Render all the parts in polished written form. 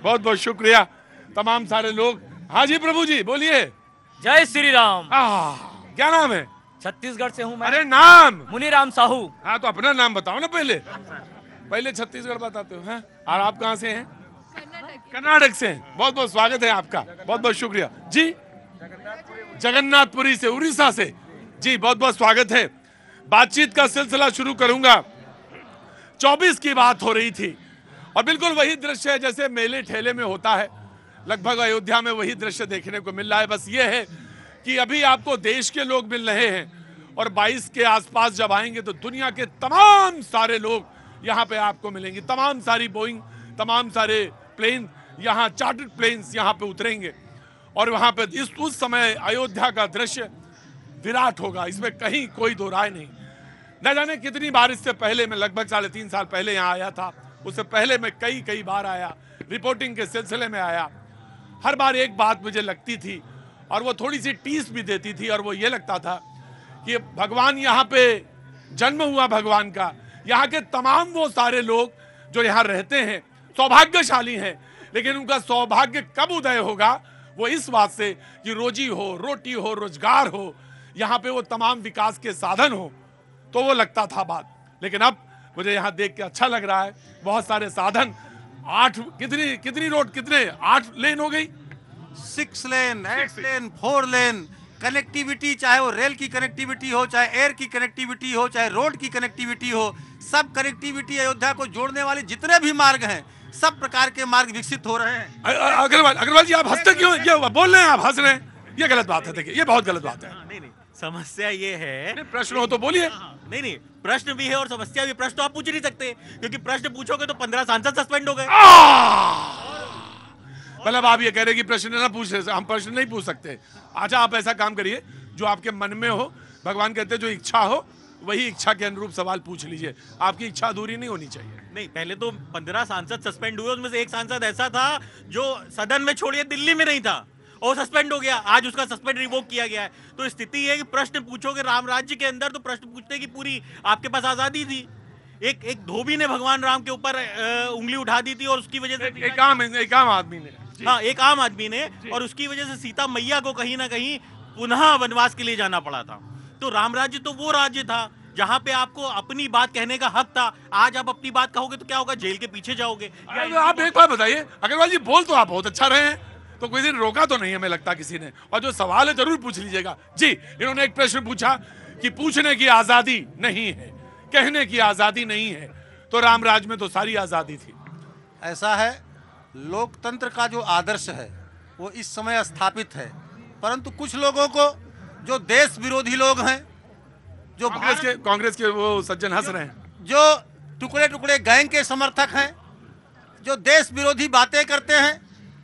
बहुत बहुत शुक्रिया तमाम सारे लोग। हाँ जी प्रभु जी बोलिए। जय श्री राम। क्या नाम है? छत्तीसगढ़ से हूँ मैं। अरे नाम? मुनीराम साहू। हाँ तो अपना नाम बताओ ना पहले छत्तीसगढ़ बताते हो। हैं और आप कहाँ से हैं? कर्नाटक से हैं। बहुत बहुत स्वागत है आपका, बहुत बहुत शुक्रिया जी। जगन्नाथपुरी से, उड़ीसा से जी, बहुत बहुत स्वागत है। बातचीत का सिलसिला शुरू करूंगा। 24 की बात हो रही थी और बिल्कुल वही दृश्य है जैसे मेले ठेले में होता है। लगभग अयोध्या में वही दृश्य देखने को मिल रहा है। बस ये है कि अभी आपको देश के लोग मिल रहे हैं और 22 के आसपास जब आएंगे तो दुनिया के तमाम सारे लोग यहाँ पे आपको मिलेंगे। तमाम सारी बोइंग, तमाम सारे प्लेन यहाँ, चार्टर्ड प्लेन्स यहाँ पे उतरेंगे और वहाँ पे उस समय अयोध्या का दृश्य विराट होगा, इसमें कहीं कोई दो राय नहीं। न जाने कितनी बार इससे पहले, मैं लगभग 3.5 साल पहले यहाँ आया था, उससे पहले मैं कई बार आया, रिपोर्टिंग के सिलसिले में आया। हर बार एक बात मुझे लगती थी और वो थोड़ी सी टीस भी देती थी और वो ये लगता था कि भगवान यहाँ पे जन्म हुआ, भगवान का यहाँ के तमाम वो सारे लोग जो यहाँ रहते हैं सौभाग्यशाली हैं, लेकिन उनका सौभाग्य कब उदय होगा वो इस बात से कि रोजी हो, रोटी हो, रोजगार हो, यहाँ पे वो तमाम विकास के साधन हो, तो वो लगता था बात। लेकिन अब मुझे यहाँ देख के अच्छा लग रहा है। बहुत सारे साधन, 8 कितनी रोड, 8 लेन हो गई, 6 लेन, 8 लेन, 4 लेन कनेक्टिविटी, चाहे वो रेल की कनेक्टिविटी हो, चाहे एयर की कनेक्टिविटी हो, चाहे रोड की कनेक्टिविटी हो, सब कनेक्टिविटी अयोध्या को जोड़ने वाले जितने भी मार्ग हैं, सब प्रकार के मार्ग विकसित हो रहे हैं। अग्रवाल जी आप हंसते क्यों? ये बोल रहे हैं आप, हंस रहे हैं, ये गलत बात है। देखिए ये बहुत गलत बात है। नहीं, समस्या ये है, प्रश्न हो तो बोलिए। नहीं, प्रश्न भी है और समस्या भी। प्रश्न तो आप पूछ नहीं सकते क्योंकि प्रश्न पूछोगे तो 15 सांसद सस्पेंड हो गए। मतलब आप ये कह रहे हैं कि प्रश्न ना पूछ रहे, हम प्रश्न नहीं पूछ सकते। अच्छा आप ऐसा काम करिए, जो आपके मन में हो, भगवान कहते हैं जो इच्छा हो वही इच्छा के अनुरूप सवाल पूछ लीजिए। आपकी इच्छा अधूरी नहीं होनी चाहिए। नहीं, पहले तो 15 सांसद सस्पेंड हुए, उसमें से एक सांसद ऐसा था जो सदन में छोड़िए दिल्ली में नहीं था और सस्पेंड हो गया। आज उसका सस्पेंड रिवोक किया गया है। तो स्थिति है कि प्रश्न पूछोगे राम राज्य के अंदर तो प्रश्न पूछने की पूरी आपके पास आजादी थी। एक धोबी ने भगवान राम के ऊपर उंगली उठा दी थी और उसकी वजह से एक आम आदमी ने, हाँ एक आम आदमी ने, और उसकी वजह से सीता मैया को कहीं ना कहीं पुनः वनवास के लिए जाना पड़ा था। तो राम राज्य तो वो राज्य था जहां पे आपको अपनी बात कहने का हक था। आज आप अपनी बात कहोगे तो क्या होगा? जेल के पीछे जाओगे। आप एक बात बताइए अग्रवाल जी, बोल तो आप बहुत अच्छा रहे हैं, तो कोई दिन रोका तो नहीं हमें लगता किसी ने। और जो सवाल है जरूर पूछ लीजिएगा जी। इन्होंने एक प्रश्न पूछा कि पूछने की आजादी नहीं है, कहने की आजादी नहीं है, तो रामराज में तो सारी आजादी थी। ऐसा है, लोकतंत्र का जो आदर्श है वो इस समय स्थापित है, परंतु कुछ लोगों को, जो देश विरोधी लोग हैं, जो कांग्रेस के वो सज्जन हंस रहे हैं, जो टुकड़े टुकड़े गैंग के समर्थक हैं, जो देश विरोधी बातें करते हैं,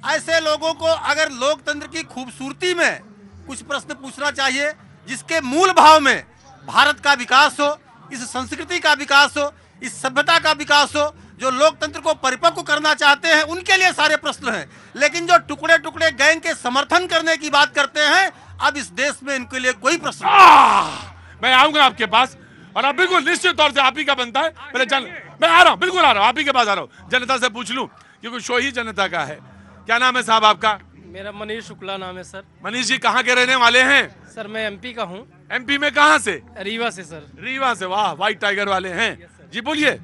ऐसे लोगों को अगर लोकतंत्र की खूबसूरती में कुछ प्रश्न पूछना चाहिए, जिसके मूल भाव में भारत का विकास हो, इस संस्कृति का विकास हो, इस सभ्यता का विकास हो, जो लोकतंत्र को परिपक्व करना चाहते हैं, उनके लिए सारे प्रश्न हैं। लेकिन जो टुकड़े टुकड़े गैंग के समर्थन करने की बात करते हैं, अब इस देश में इनके लिए कोई प्रश्न नहीं। मैं आऊंगा आपके पास और अब बिल्कुल निश्चित तौर से आप ही का बनता है। मैं आ रहा हूँ, बिल्कुल आ रहा हूँ, आप ही के पास आ रहा हूँ, जनता से पूछ लूं क्योंकि शो ही जनता का है। क्या नाम है साहब आपका? मेरा मनीष शुक्ला नाम है सर। मनीष जी कहाँ के रहने वाले हैं? सर मैं एमपी का हूँ। एमपी में कहाँ से? रीवा से सर। रीवा से, वाह, व्हाइट टाइगर वाले हैं जी। बोलिए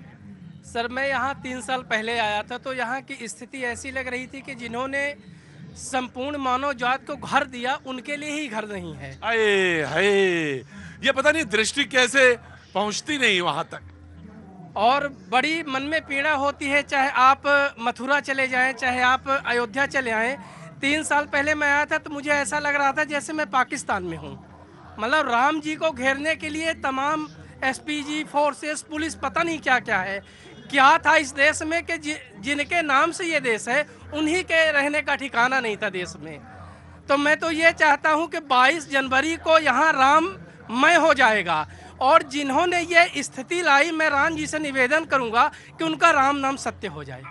सर। मैं यहाँ 3 साल पहले आया था तो यहाँ की स्थिति ऐसी लग रही थी कि जिन्होंने संपूर्ण मानव जात को घर दिया उनके लिए ही घर नहीं है। अये हाय, ये पता नहीं दृष्टि कैसे पहुंचती नहीं वहां तक, और बड़ी मन में पीड़ा होती है। चाहे आप मथुरा चले जाएं, चाहे आप अयोध्या चले आएं। 3 साल पहले मैं आया था तो मुझे ऐसा लग रहा था जैसे मैं पाकिस्तान में हूँ। मतलब राम जी को घेरने के लिए तमाम एसपीजी, फोर्सेस, पुलिस, पता नहीं क्या क्या है। क्या था इस देश में कि जिनके नाम से ये देश है उन्हीं के रहने का ठिकाना नहीं था देश में। तो मैं तो ये चाहता हूँ कि 22 जनवरी को यहाँ राममय हो जाएगा, और जिन्होंने ये स्थिति लाई, मैं राम जी से निवेदन करूंगा कि उनका राम नाम सत्य हो जाए।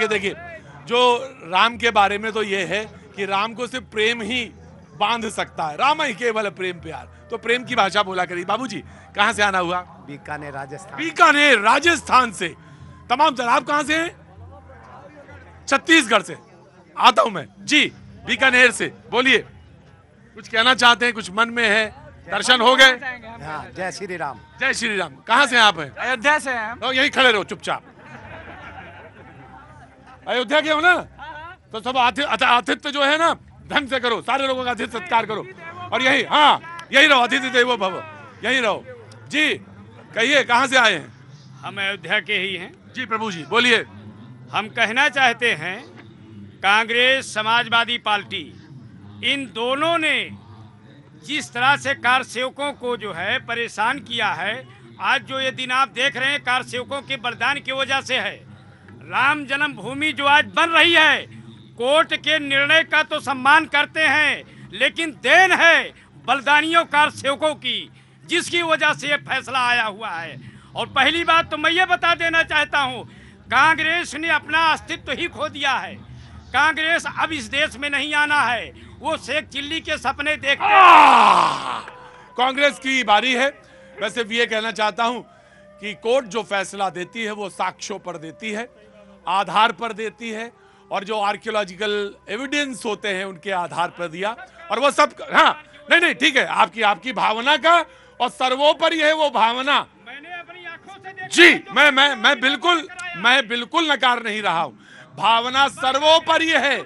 देखिए, जो राम के बारे में तो ये है कि राम को सिर्फ प्रेम ही बांध सकता है। राम ही केवल प्रेम प्यार, तो प्रेम की भाषा बोला करिए। बाबूजी कहाँ से आना हुआ? बीकानेर राजस्थान। बीकानेर राजस्थान से। तमाम सर, आप कहाँ से हैं? छत्तीसगढ़ से। आता हूं मैं जी, बीकानेर से। बोलिए, कुछ कहना चाहते हैं? कुछ मन में है? दर्शन हो गए? हाँ, जय श्री राम। जय श्री राम। कहाँ से आप हैं? अयोध्या से हैं हम। तो यही खड़े रहो चुपचाप। अयोध्या के हो ना? तो सब आतिथ्य जो है ना, ढंग से करो, सारे लोगों का आतिथ्य सत्कार करो। और यही, हाँ यही रहो, अतिथि देवो भव, यही रहो जी। कहिए, कहाँ से आए हैं? हम अयोध्या के ही हैं जी प्रभु जी, बोलिए। हम कहना चाहते हैं, कांग्रेस समाजवादी पार्टी इन दोनों ने जिस तरह से कार सेवकों को जो है परेशान किया है, आज जो ये दिन आप देख रहे हैं कार सेवकों के बलिदान की वजह से है। राम जन्मभूमि जो आज बन रही है, कोर्ट के निर्णय का तो सम्मान करते हैं, लेकिन देन है बलिदानियों कार सेवकों की, जिसकी वजह से ये फैसला आया हुआ है। और पहली बात तो मैं ये बता देना चाहता हूँ, कांग्रेस ने अपना अस्तित्व ही खो दिया है। कांग्रेस अब इस देश में नहीं आना है, वो शेख चिल्ली के सपने देखते हैं। कांग्रेस की बारी है। वैसे भी ये कहना चाहता हूं कि कोर्ट जो फैसला देती है वो साक्ष्यों पर देती है, आधार पर देती है, और जो आर्कियोलॉजिकल एविडेंस होते हैं उनके आधार पर दिया। और वो सब, हाँ नहीं ठीक है, आपकी भावना का, और सर्वोपरि है वो भावना। मैंने अपनी आंखों से देखा जी, है, मैं बिल्कुल नकार नहीं रहा हूं। भावना सर्वोपरि है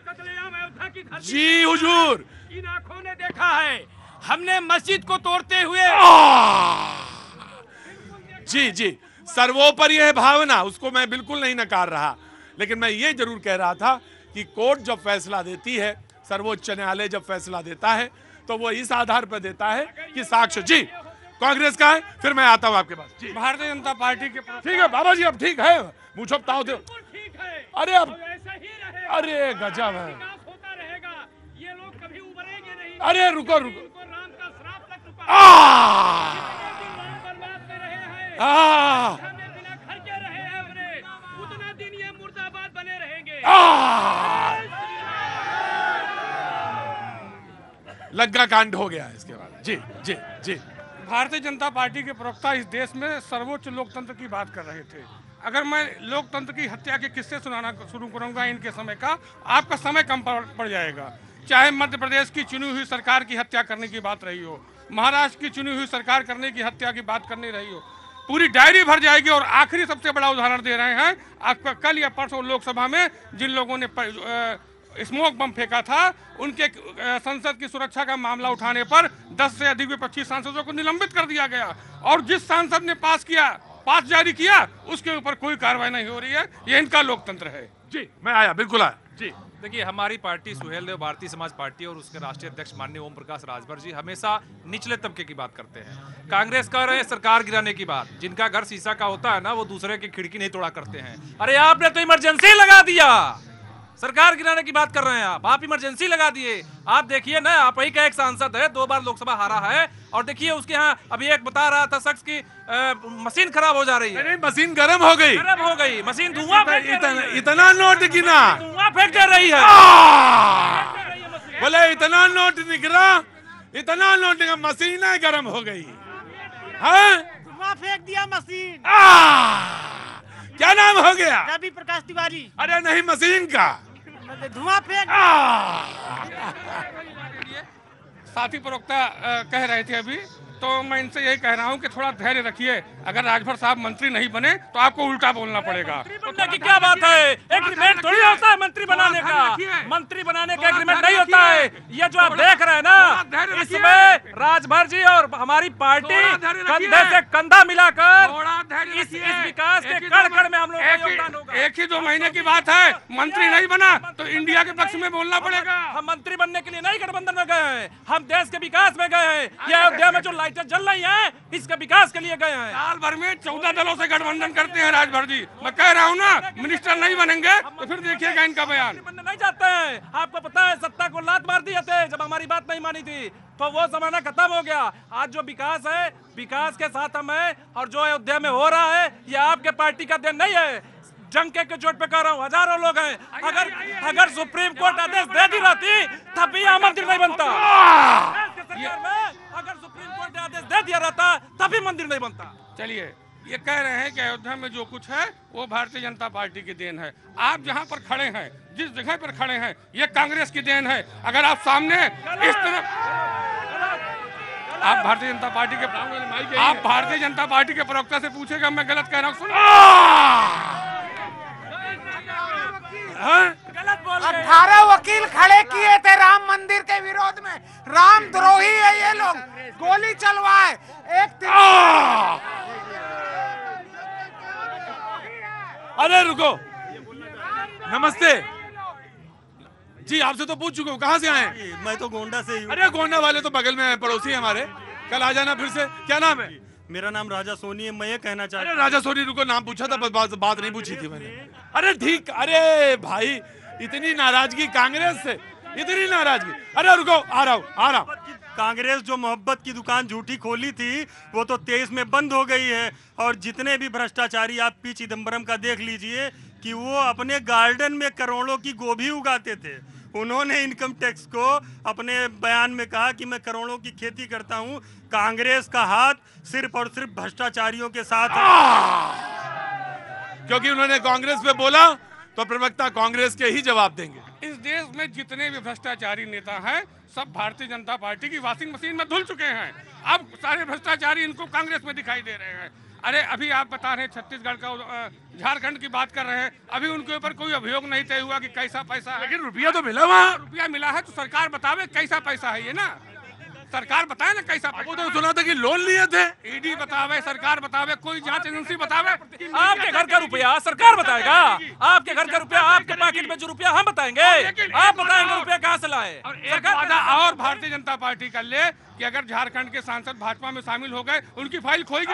जी हुजूर। इन आंखों ने देखा है, हमने मस्जिद को तोड़ते हुए। जी, सर्वोपरि है भावना, उसको मैं बिल्कुल नहीं नकार रहा। लेकिन मैं ये जरूर कह रहा था कि कोर्ट जब फैसला देती है, सर्वोच्च न्यायालय जब फैसला देता है, तो वो इस आधार पर देता है कि साक्ष्य। जी, कांग्रेस का है, फिर मैं आता हूं आपके पास। जी, भारतीय जनता पार्टी के ठीक है बाबा जी, अब ठीक है, मुझे बताओ दो। ठीक है, अरे अब, अरे गजब है। होता रहेगा, ये लोग कभी उभरेंगे नहीं। अरे रुको, राम का श्राप लग चुका है। बर्बाद कर रहे हैं, बिना घर के रहे हैं अपने, उतना दिन ये मुर्दाबाद बने रहेंगे। लग्गा कांड हो गया इसके बाद। जी। भारतीय जनता पार्टी के प्रवक्ता इस देश में सर्वोच्च लोकतंत्र की बात कर रहे थे। अगर मैं लोकतंत्र की हत्या के किस्से सुनाना शुरू करूंगा इनके समय का, आपका समय कम पड़ जाएगा। चाहे मध्य प्रदेश की चुनी हुई सरकार की हत्या करने की बात रही हो, महाराष्ट्र की चुनी हुई सरकार करने की हत्या की बात करनी रही हो, पूरी डायरी भर जाएगी। और आखिरी सबसे बड़ा उदाहरण दे रहे हैं, आपका कल या परसों लोकसभा में जिन लोगों ने स्मोक बम फेंका था, उनके संसद की सुरक्षा का मामला उठाने पर 10 से अधिक 25 सांसदों को निलंबित कर दिया गया। और जिस सांसद ने पास जारी किया, उसके ऊपर कोई कार्रवाई नहीं हो रही है। ये इनका लोकतंत्र है। जी, मैं आया, बिल्कुल आया। जी, देखिए, हमारी पार्टी सुहेल देव भारतीय समाज पार्टी और उसके राष्ट्रीय अध्यक्ष माननीय ओम प्रकाश राजभर जी हमेशा निचले तबके की बात करते हैं। कांग्रेस कर रहे हैं सरकार गिराने की बात। जिनका घर शीशा का होता है ना, वो दूसरे की खिड़की नहीं तोड़ा करते हैं। अरे आपने तो इमरजेंसी लगा दिया, सरकार गिराने की बात कर रहे हैं आप इमरजेंसी लगा दिए। आप देखिए ना, आप ही का एक सांसद है, 2 बार लोकसभा हारा है, और देखिए उसके यहाँ अभी एक बता रहा था शख्स की मशीन खराब हो जा रही है। नहीं, मशीन गर्म हो गई, मशीन धुआं इतना नोट गिना, धुआं फेंक दे रही है। बोले इतना नोट निकला, इतना नोट निकला, मशीन गर्म हो गई। धुआं फेंक दिया मशीन। क्या नाम हो गया? रवि प्रकाश तिवारी। अरे नहीं, मशीन का धुआं फेंक। साथी प्रवक्ता कह रहे थे अभी, तो मैं इनसे यही कह रहा हूँ कि थोड़ा धैर्य रखिए। अगर राजभर साहब मंत्री नहीं बने तो आपको उल्टा बोलना पड़ेगा। बनने की क्या बात है? एग्रीमेंट थोड़ी होता है मंत्री बनाने का। मंत्री बनाने का एग्रीमेंट नहीं होता है। ये जो आप देख रहे हैं ना, इसमें राजभर जी और हमारी पार्टी कंधे से कंधा मिलाकर इस विकास के कड़ में हम लोग का योगदान होगा। 1 ही 2 महीने की बात है, मंत्री नहीं बना तो इंडिया के पक्ष में बोलना पड़ेगा। हम मंत्री बनने के लिए नहीं गठबंधन में गए हैं, हम देश के विकास में गए हैं। ये अयोध्या में जो लाइटें जल रही हैं, इसके विकास के लिए गए हैं। साल भर में 14 दलों से गठबंधन करते हैं राजभर जी। मैं कह रहा हूँ ना, मिनिस्टर नहीं बनेंगे तो फिर देखिएगा इनका बयान। बनने नहीं जाते हैं। आपको पता है, सत्ता को लात मार दिए थे जब हमारी बात नहीं मानी थी, तो वो जमाना खत्म हो गया। आज जो विकास है, विकास के साथ हम हैं, और जो अयोध्या में हो रहा है, ये आपके पार्टी का देन नहीं है। जंग के चोट पे कह रहा हूँ, हजारों लोग हैं। अगर सुप्रीम कोर्ट आदेश दे दी रहती, तब भी यहाँ मंदिर नहीं बनता। अगर सुप्रीम कोर्ट आदेश दे दिया रहता तभी मंदिर नहीं बनता। चलिए, ये कह रहे हैं कि अयोध्या में जो कुछ है वो भारतीय जनता पार्टी की देन है। आप जहाँ पर खड़े हैं, जिस जगह पर खड़े हैं, ये कांग्रेस की देन है। अगर आप सामने इस तरह आप भारतीय जनता पार्टी के प्रवक्ता से पूछेगा मैं गलत कह रहा हूँ, सुनो। 18 वकील खड़े किए थे राम मंदिर के विरोध में। राम द्रोही है ये लोग, गोली चलवाए। अरे रुको, नमस्ते जी, आपसे तो पूछ चुके हो, कहाँ से आए हैं? मैं तो गोंडा से ही हूँ। अरे गोंडा वाले तो बगल में हैं, पड़ोसी हैं हमारे। कल आ जाना फिर से। क्या नाम है? मेरा नाम राजा सोनी है। मैं ये कहना चाहता अरे राजा सोनी, रुको, नाम पूछा था, बस बात नहीं पूछी थी मैंने। अरे ठीक, अरे भाई इतनी नाराजगी कांग्रेस से, इतनी नाराजगी। अरे रुको, आ रहा हूँ। कांग्रेस जो मोहब्बत की दुकान झूठी खोली थी वो तो 23 में बंद हो गई है। और जितने भी भ्रष्टाचारी, आप पी चिदम्बरम का देख लीजिए कि वो अपने गार्डन में करोड़ों की गोभी उगाते थे। उन्होंने इनकम टैक्स को अपने बयान में कहा कि मैं करोड़ों की खेती करता हूं। कांग्रेस का हाथ सिर्फ और सिर्फ भ्रष्टाचारियों के साथ है। क्योंकि उन्होंने कांग्रेस पे बोला तो प्रवक्ता कांग्रेस के ही जवाब देंगे। इस देश में जितने भी भ्रष्टाचारी नेता हैं सब भारतीय जनता पार्टी की वॉशिंग मशीन में धुल चुके हैं। अब सारे भ्रष्टाचारी इनको कांग्रेस में दिखाई दे रहे हैं। अरे अभी आप बता रहे हैं छत्तीसगढ़ का, झारखंड की बात कर रहे हैं, अभी उनके ऊपर कोई अभियोग नहीं तय हुआ कि कैसा पैसा है। लेकिन रुपया तो मिला, वहाँ रुपया मिला है तो सरकार बतावे कैसा पैसा है। ये ना सरकार बताए ना कैसा। वो तो सुना था कि लोन लिए थे। ईडी बतावे, सरकार बतावे, कोई जांच एजेंसी बतावे। आपके घर का रुपया सरकार बताएगा? आपके घर का रुपया, आपके पॉकेट में जो रुपया हम बताएंगे? आप बताएंगे रुपया कहाँ से लाए? और भारतीय जनता पार्टी कर ले कि अगर झारखंड के सांसद भाजपा में शामिल हो गए, उनकी फाइल खोएगी।